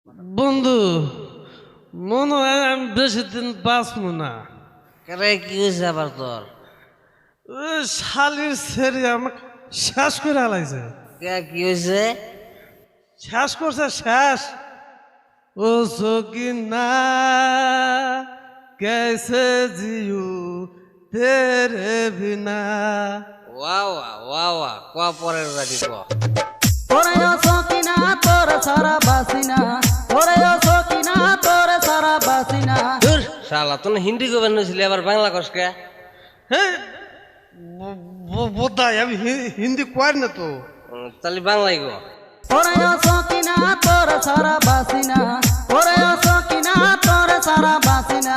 বন্ধু মনে হয় আমি বেশি দিন বাঁচবো না। কেরে কি হয়েছে আবার তোর? ওই শালির ছেড়ে আমাকে শেষ করে হালাইছে। কি হয়েছে? শেষ করছে শেষ। ও সকিনা कैसे जियो तेरे बिना। ওয়া ওয়া ওয়া ওয়া কোয়া পরের রাজি কোয়া। ওরে ও সকিনা তোর সারা বাসিনা, ওরে ও সকিনা তোর সারা বাসিনা। দূর শালা তুই হিন্দি কবেন নছিলি আবার বাংলা কসকে? হ্যাঁ বোধাই আমি হিন্দি কয় না তো। তাহলে বাংলাই গো। ওরে ও সকিনা তোর সারা বাসিনা, ওরে ও সকিনা তোর সারা বাসিনা।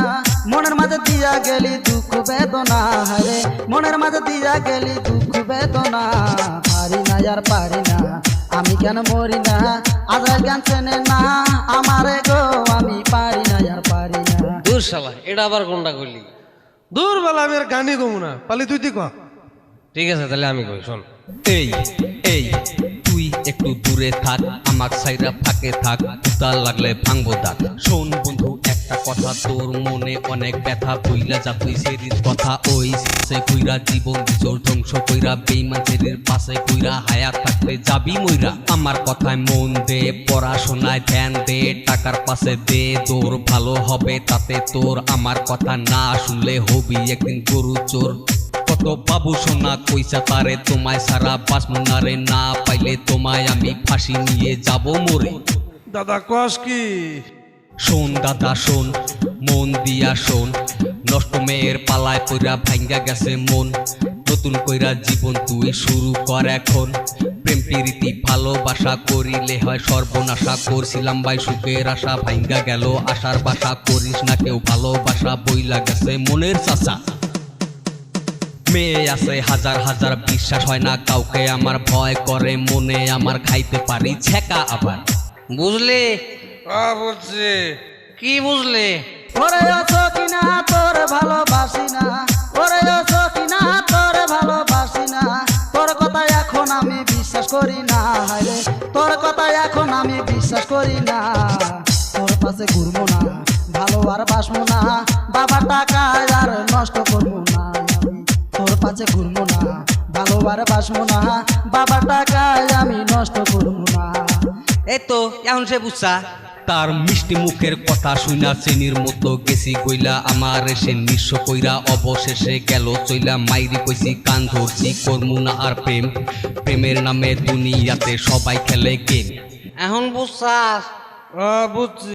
মনের মাঝে দিয়া গেলি দুঃখ বেদনা, হারে মনের মাঝে দিয়া গেলি দুঃখ বেদনা। পারি না আর পারি না, আমি কেন মরি না, আজরাইল গান চেনে না আমারে গো, আমি পারি না আর পারি না। দূর শালা এটা আবার কোনটা করলি? দূর বেলা আমি আর গানই কমু না, পালি তুই তুই ক। ঠিক আছে তাহলে আমি কই শোন। এই এই তুই একটু দূরে থাক, আমাক সাইরা ফাঁকে থাক, উতাল লাগলে ভাঙবো দাগ। শোন বন্ধু একটা কথা, তোর মনে অনেক ব্যথা, কইলা যা তুই সেরির কথা, ওই সে কইরা জীবন বিজোর ধ্বংস কইরা, বেইমান সেরির পাশে কইরা, হায়াত থাকতে যাবি মইরা। আমার কথায় মন দে, পড়াশোনায় ধ্যান দে, টাকার পাশে দে তোর ভালো হবে তাতে তোর। আমার কথা না শুনলে হবি একদিন গরু চোর। কত বাবু সোনা কইসা তারে, তোমায় সারা বাঁচবো না রে, না পাইলে তোমায় আমি ফাঁসি নিয়ে যাব মরে। দাদা কস কি? শোন দাদা শোন, মন দিয়া শোন, নষ্ট মেয়ের পালায় পইরা ভাঙ্গা গেছে মন, নতুন কইরা জীবন তুই শুরু কর এখন। প্রেম প্রীতি ভালোবাসা করিলে হয় সর্বনাশা, করছিলাম ভাই সুখের আশা, ভাঙ্গা গেল আশার বাসা, করিস না কেউ ভালোবাসা, বইলা গেছে মনের চাচা। মেয়ে আছে হাজার হাজার, বিশ্বাস হয় না কাউকে আমার, ভয় করে মনে আমার, খাইতে পারি ছেকা আবার। বুঝলি? বলছি কি বুঝলি? ওরে ও সকিনা তোর ভালোবাসি না, ওরে ও সকিনা তোর ভালোবাসি না। তোর কথা এখন আমি বিশ্বাস করি না, হায়রে তোর কথা এখন আমি বিশ্বাস করি না। তোর পাশে ঘুরবো না, ভালো আর বাসবো না, বাবার টাকা আর নষ্ট করবো না। আমি তোর পাশে ঘুরবো না, ভালো আর বাসবো না, বাবার টাকা আমি নষ্ট করবো না। এই তো এখন সে বুঝছা। তার মিষ্টি মুখের কথা শুনা চেনির মতো গেছি কইলা, আমার এসে নিঃস্ব কইরা অবশেষে গেল চইলা। মাইরি কইছি কান ধরছি করমু না আর প্রেম, প্রেমের নামে দুনিয়াতে সবাই খেলে গেম। এখন বুঝছাস? বুঝছি।